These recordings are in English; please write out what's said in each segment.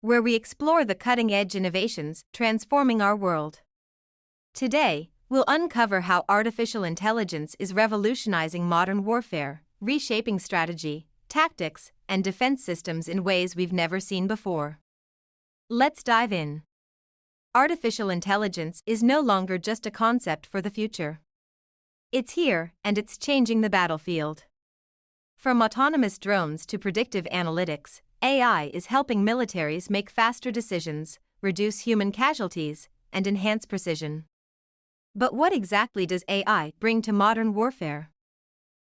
where we explore the cutting-edge innovations transforming our world. Today, we'll uncover how artificial intelligence is revolutionizing modern warfare, reshaping strategy, tactics, and defense systems in ways we've never seen before. Let's dive in. Artificial intelligence is no longer just a concept for the future. It's here, and it's changing the battlefield. From autonomous drones to predictive analytics, AI is helping militaries make faster decisions, reduce human casualties, and enhance precision. But what exactly does AI bring to modern warfare?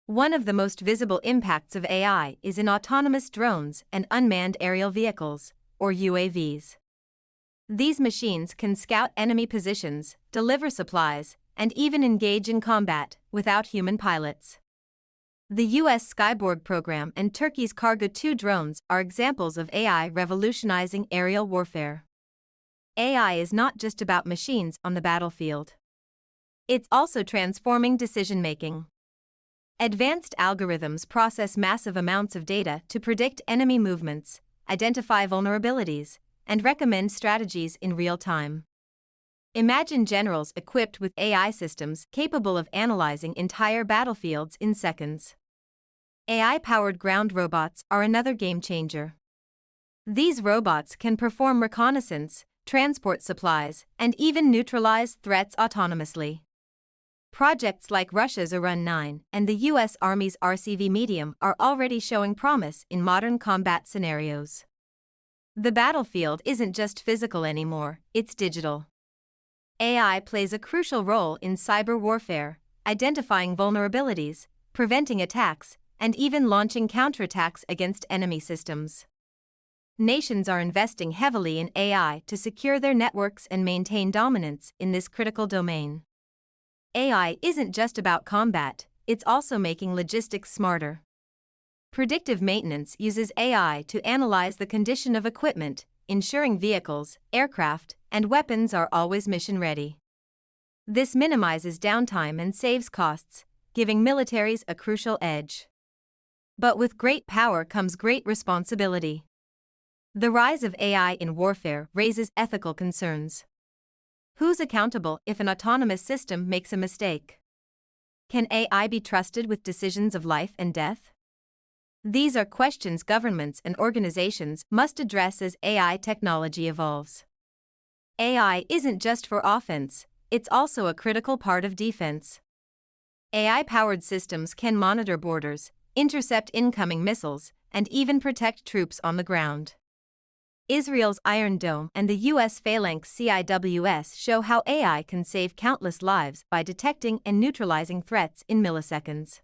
One of the most visible impacts of AI is in autonomous drones and unmanned aerial vehicles, or UAVs. These machines can scout enemy positions, deliver supplies, and even engage in combat without human pilots. The US Skyborg program and Turkey's Karga 2 drones are examples of AI revolutionizing aerial warfare. AI is not just about machines on the battlefield. It's also transforming decision-making. Advanced algorithms process massive amounts of data to predict enemy movements, identify vulnerabilities, and recommend strategies in real time. Imagine generals equipped with AI systems capable of analyzing entire battlefields in seconds. AI-powered ground robots are another game-changer. These robots can perform reconnaissance, transport supplies, and even neutralize threats autonomously. Projects like Russia's Arun 9 and the US Army's RCV Medium are already showing promise in modern combat scenarios. The battlefield isn't just physical anymore, it's digital. AI plays a crucial role in cyber warfare, identifying vulnerabilities, preventing attacks, and even launching counterattacks against enemy systems. Nations are investing heavily in AI to secure their networks and maintain dominance in this critical domain. AI isn't just about combat, it's also making logistics smarter. Predictive maintenance uses AI to analyze the condition of equipment, ensuring vehicles, aircraft, and weapons are always mission-ready. This minimizes downtime and saves costs, giving militaries a crucial edge. But with great power comes great responsibility. The rise of AI in warfare raises ethical concerns. Who's accountable if an autonomous system makes a mistake? Can AI be trusted with decisions of life and death? These are questions governments and organizations must address as AI technology evolves. AI isn't just for offense, it's also a critical part of defense. AI-powered systems can monitor borders, intercept incoming missiles, and even protect troops on the ground. Israel's Iron Dome and the US Phalanx CIWS show how AI can save countless lives by detecting and neutralizing threats in milliseconds.